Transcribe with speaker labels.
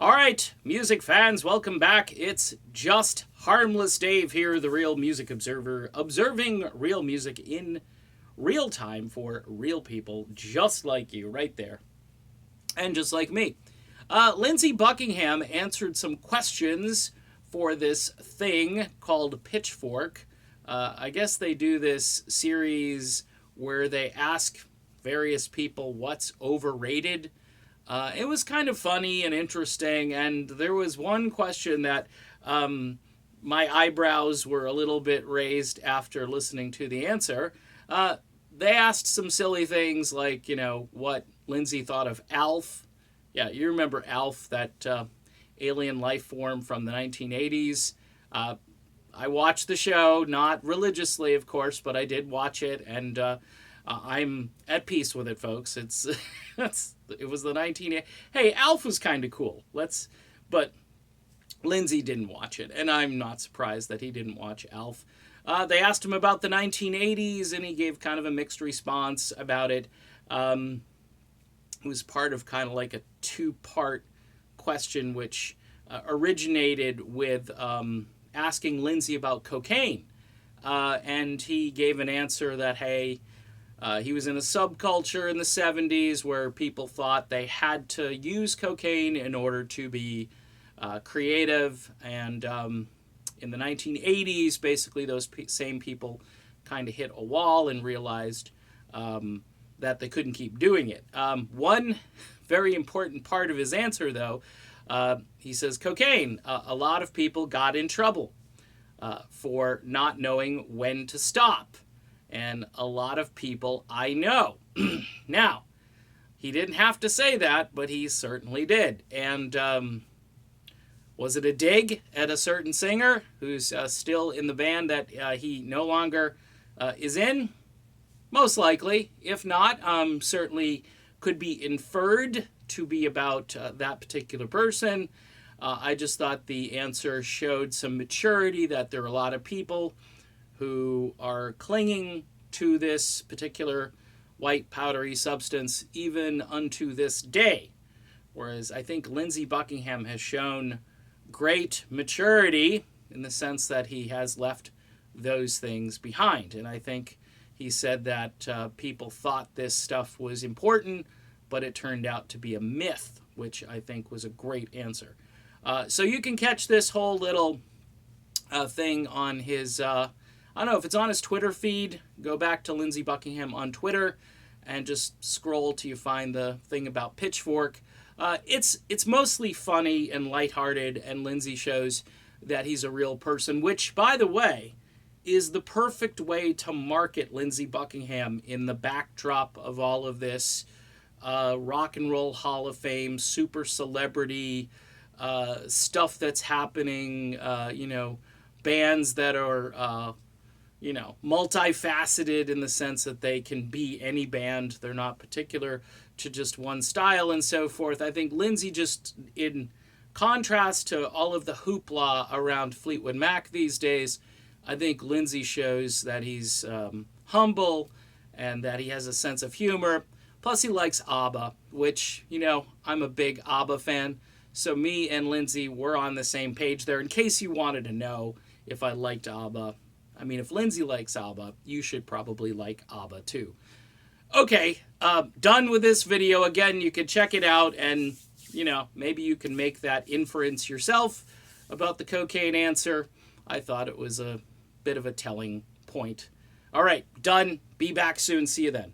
Speaker 1: All right, music fans, welcome back. It's just Harmless Dave here, the Real Music Observer, observing real music in real time for real people just like you right there and just like me. Lindsey Buckingham answered some questions for this thing called Pitchfork. I guess they do this series where they ask various people what's overrated. It was kind of funny and interesting, and there was one question that my eyebrows were a little bit raised after listening to the answer. They asked some silly things like, what Lindsey thought of Alf. Yeah, you remember Alf, that alien life form from the 1980s. I watched the show, not religiously, of course, but I did watch it, and I'm at peace with it, folks. It was the 1980s. Hey, Alf was kind of cool. But Lindsey didn't watch it, and I'm not surprised that he didn't watch Alf. They asked him about the 1980s, and he gave kind of a mixed response about it. It was part of kind of like a two-part question, which originated with asking Lindsey about cocaine. And he gave an answer that, hey, he was in a subculture in the 70s where people thought they had to use cocaine in order to be creative. And in the 1980s, basically those same people kind of hit a wall and realized that they couldn't keep doing it. One very important part of his answer, though, he says cocaine. A lot of people got in trouble for not knowing when to stop. And a lot of people I know. Now, he didn't have to say that, but he certainly did. And was it a dig at a certain singer who's still in the band that he no longer is in? Most likely. If not, certainly could be inferred to be about that particular person. I just thought the answer showed some maturity, that there are a lot of people who are clinging to this particular white powdery substance even unto this day. Whereas I think Lindsey Buckingham has shown great maturity in the sense that he has left those things behind. And I think he said that people thought this stuff was important, but it turned out to be a myth, which I think was a great answer. So you can catch this whole little thing on his, I don't know if it's on his Twitter feed. Go back to Lindsey Buckingham on Twitter and just scroll till you find the thing about Pitchfork. It's mostly funny and lighthearted, and Lindsey shows that he's a real person, which, by the way, is the perfect way to market Lindsey Buckingham in the backdrop of all of this Rock and Roll Hall of Fame, super celebrity stuff that's happening, bands that are, multifaceted in the sense that they can be any band. They're not particular to just one style and so forth. I think Lindsey, just in contrast to all of the hoopla around Fleetwood Mac these days, I think Lindsey shows that he's humble and that he has a sense of humor. Plus, he likes ABBA, which, I'm a big ABBA fan. So me and Lindsey were on the same page there. In case you wanted to know if I liked ABBA. I mean, if Lindsey likes ABBA, you should probably like ABBA too. Okay, done with this video. Again, you can check it out and, maybe you can make that inference yourself about the cocaine answer. I thought it was a bit of a telling point. All right, done. Be back soon. See you then.